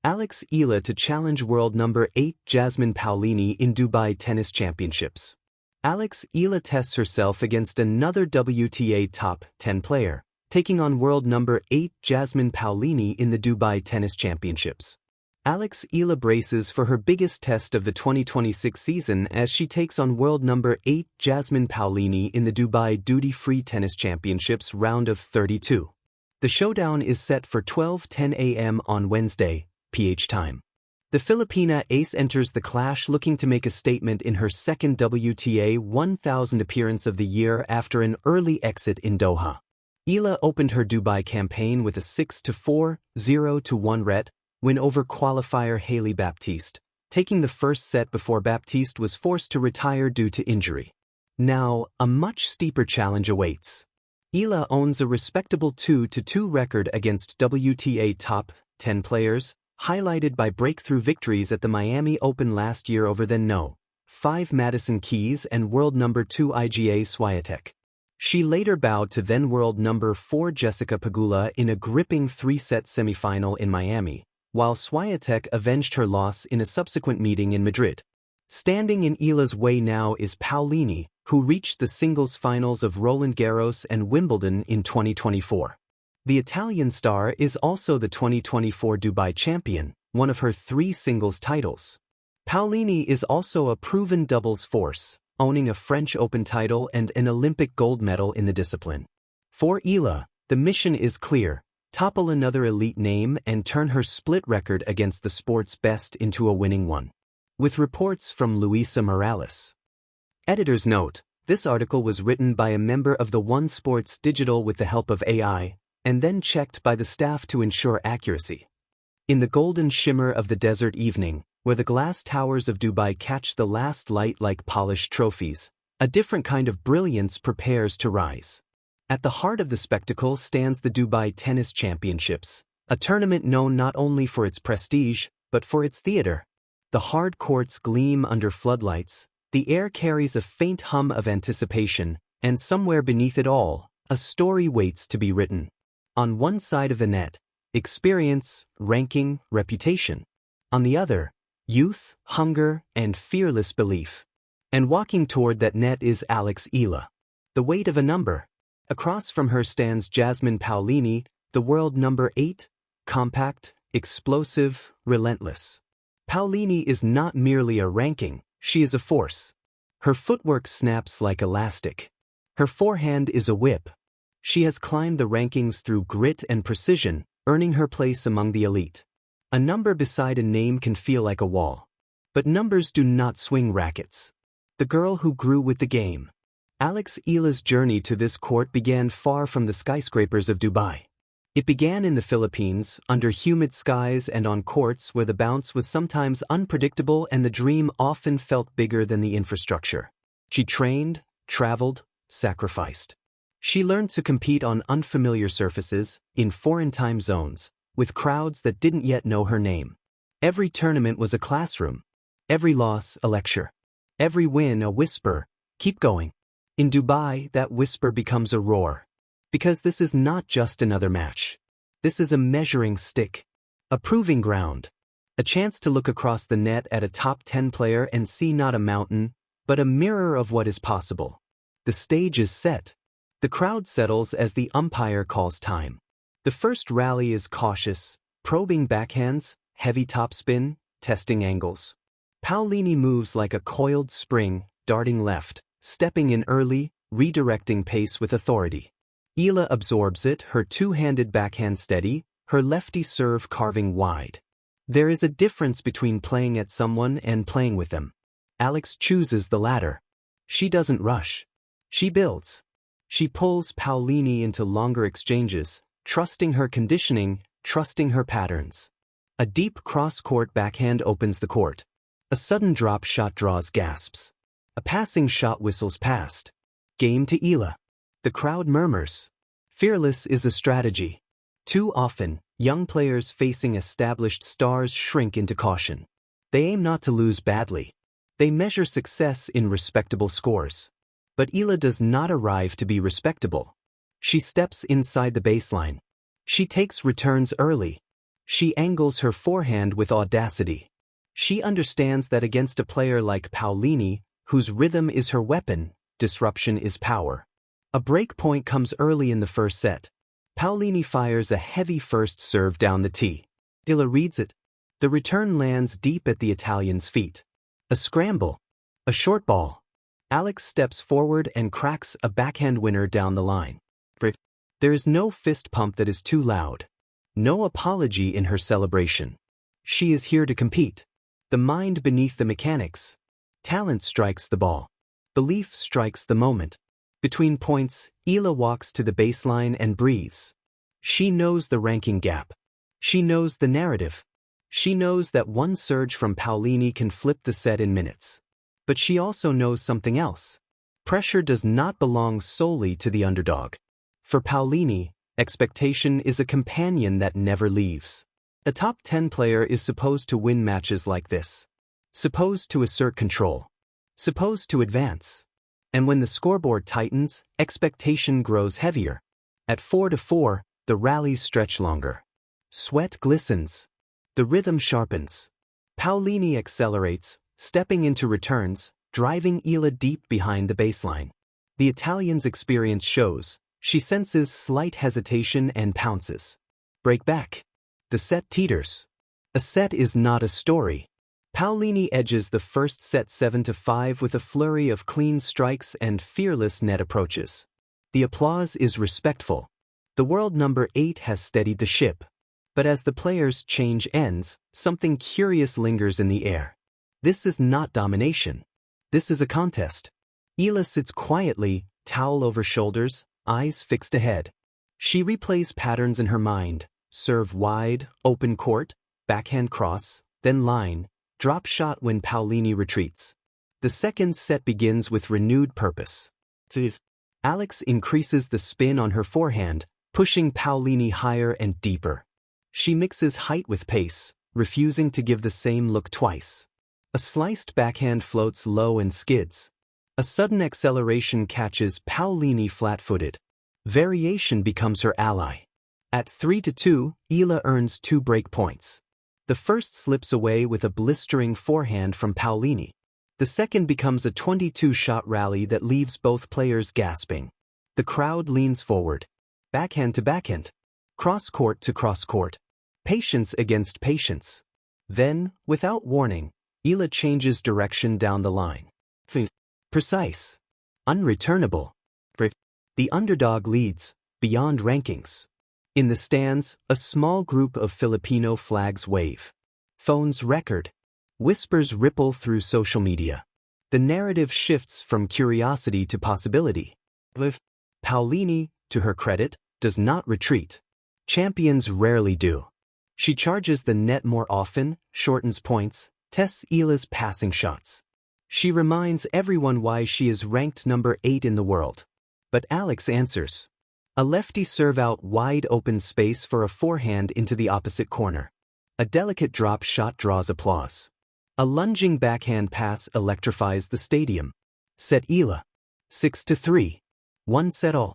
Eala to challenge world number 8 Jasmine Paolini in Dubai Tennis Championships. Eala tests herself against another WTA top 10 player, taking on world number 8 Jasmine Paolini in the Dubai Tennis Championships. Eala braces for her biggest test of the 2026 season as she takes on world number 8 Jasmine Paolini in the Dubai Duty-Free Tennis Championships round of 32. The showdown is set for 12:10 a.m. on Wednesday, PH time. The Filipina ace enters the clash looking to make a statement in her second WTA 1000 appearance of the year after an early exit in Doha. Eala opened her Dubai campaign with a 6-4, 0-1 win over qualifier Hailey Baptiste, taking the first set before Baptiste was forced to retire due to injury. Now, a much steeper challenge awaits. Eala owns a respectable 2-2 record against WTA top 10 players, highlighted by breakthrough victories at the Miami Open last year over then No. 5 Madison Keys and world number 2 Iga Swiatek. She later bowed to then world number 4 Jessica Pegula in a gripping 3-set semifinal in Miami, while Swiatek avenged her loss in a subsequent meeting in Madrid. Standing in Eala's way now is Paolini, who reached the singles finals of Roland Garros and Wimbledon in 2024. The Italian star is also the 2024 Dubai champion, one of her 3 singles titles. Paolini is also a proven doubles force, owning a French Open title and an Olympic gold medal in the discipline. For Eala, the mission is clear: topple another elite name and turn her split record against the sport's best into a winning one. With reports from Luisa Morales. Editor's note: this article was written by a member of the One Sports Digital with the help of AI, and then checked by the staff to ensure accuracy. In the golden shimmer of the desert evening, where the glass towers of Dubai catch the last light like polished trophies, a different kind of brilliance prepares to rise. At the heart of the spectacle stands the Dubai Tennis Championships, a tournament known not only for its prestige, but for its theater. The hard courts gleam under floodlights, the air carries a faint hum of anticipation, and somewhere beneath it all, a story waits to be written. On one side of the net, experience, ranking, reputation. On the other, youth, hunger, and fearless belief. And walking toward that net is Eala. The weight of a number. Across from her stands Jasmine Paolini, the world number 8, compact, explosive, relentless. Paolini is not merely a ranking, she is a force. Her footwork snaps like elastic. Her forehand is a whip. She has climbed the rankings through grit and precision, earning her place among the elite. A number beside a name can feel like a wall. But numbers do not swing rackets. The girl who grew with the game. Eala's journey to this court began far from the skyscrapers of Dubai. It began in the Philippines, under humid skies and on courts where the bounce was sometimes unpredictable and the dream often felt bigger than the infrastructure. She trained, traveled, sacrificed. She learned to compete on unfamiliar surfaces, in foreign time zones, with crowds that didn't yet know her name. Every tournament was a classroom. Every loss a lecture. Every win a whisper, keep going. In Dubai, that whisper becomes a roar. Because this is not just another match. This is a measuring stick. A proving ground. A chance to look across the net at a top 10 player and see not a mountain, but a mirror of what is possible. The stage is set. The crowd settles as the umpire calls time. The first rally is cautious, probing backhands, heavy topspin, testing angles. Paolini moves like a coiled spring, darting left, stepping in early, redirecting pace with authority. Eala absorbs it, her two-handed backhand steady, her lefty serve carving wide. There is a difference between playing at someone and playing with them. Alex chooses the latter. She doesn't rush. She builds. She pulls Paolini into longer exchanges, trusting her conditioning, trusting her patterns. A deep cross-court backhand opens the court. A sudden drop shot draws gasps. A passing shot whistles past. Game to Eala. The crowd murmurs. Fearless is a strategy. Too often, young players facing established stars shrink into caution. They aim not to lose badly. They measure success in respectable scores. But Eala does not arrive to be respectable. She steps inside the baseline. She takes returns early. She angles her forehand with audacity. She understands that against a player like Paolini, whose rhythm is her weapon, disruption is power. A break point comes early in the first set. Paolini fires a heavy first serve down the tee. Eala reads it. The return lands deep at the Italian's feet. A scramble. A short ball. Alex steps forward and cracks a backhand winner down the line. There is no fist pump that is too loud. No apology in her celebration. She is here to compete. The mind beneath the mechanics. Talent strikes the ball. Belief strikes the moment. Between points, Eala walks to the baseline and breathes. She knows the ranking gap. She knows the narrative. She knows that one surge from Paolini can flip the set in minutes. But she also knows something else. Pressure does not belong solely to the underdog. For Paolini, expectation is a companion that never leaves. A top 10 player is supposed to win matches like this. Supposed to assert control. Supposed to advance. And when the scoreboard tightens, expectation grows heavier. At 4-4, the rallies stretch longer. Sweat glistens. The rhythm sharpens. Paolini accelerates, stepping into returns, driving Eala deep behind the baseline. The Italian's experience shows. She senses slight hesitation and pounces. Break back. The set teeters. A set is not a story. Paolini edges the first set 7-5 with a flurry of clean strikes and fearless net approaches. The applause is respectful. The world number 8 has steadied the ship. But as the players change ends, something curious lingers in the air. This is not domination. This is a contest. Eala sits quietly, towel over shoulders, eyes fixed ahead. She replays patterns in her mind. Serve wide, open court, backhand cross, then line, drop shot when Paolini retreats. The second set begins with renewed purpose. Alex increases the spin on her forehand, pushing Paolini higher and deeper. She mixes height with pace, refusing to give the same look twice. A sliced backhand floats low and skids. A sudden acceleration catches Paolini flat-footed. Variation becomes her ally. At 3-2, Eala earns 2 break points. The first slips away with a blistering forehand from Paolini. The second becomes a 22-shot rally that leaves both players gasping. The crowd leans forward. Backhand to backhand. Cross-court to cross-court. Patience against patience. Then, without warning, Eala changes direction down the line. Precise. Unreturnable. The underdog leads, beyond rankings. In the stands, a small group of Filipino flags wave. Phones record. Whispers ripple through social media. The narrative shifts from curiosity to possibility. Paolini, to her credit, does not retreat. Champions rarely do. She charges the net more often, shortens points, tests Eala's passing shots. She reminds everyone why she is ranked number 8 in the world. But Alex answers. A lefty serve out wide open space for a forehand into the opposite corner. A delicate drop shot draws applause. A lunging backhand pass electrifies the stadium. Set Eala. 6-3. 1 set all.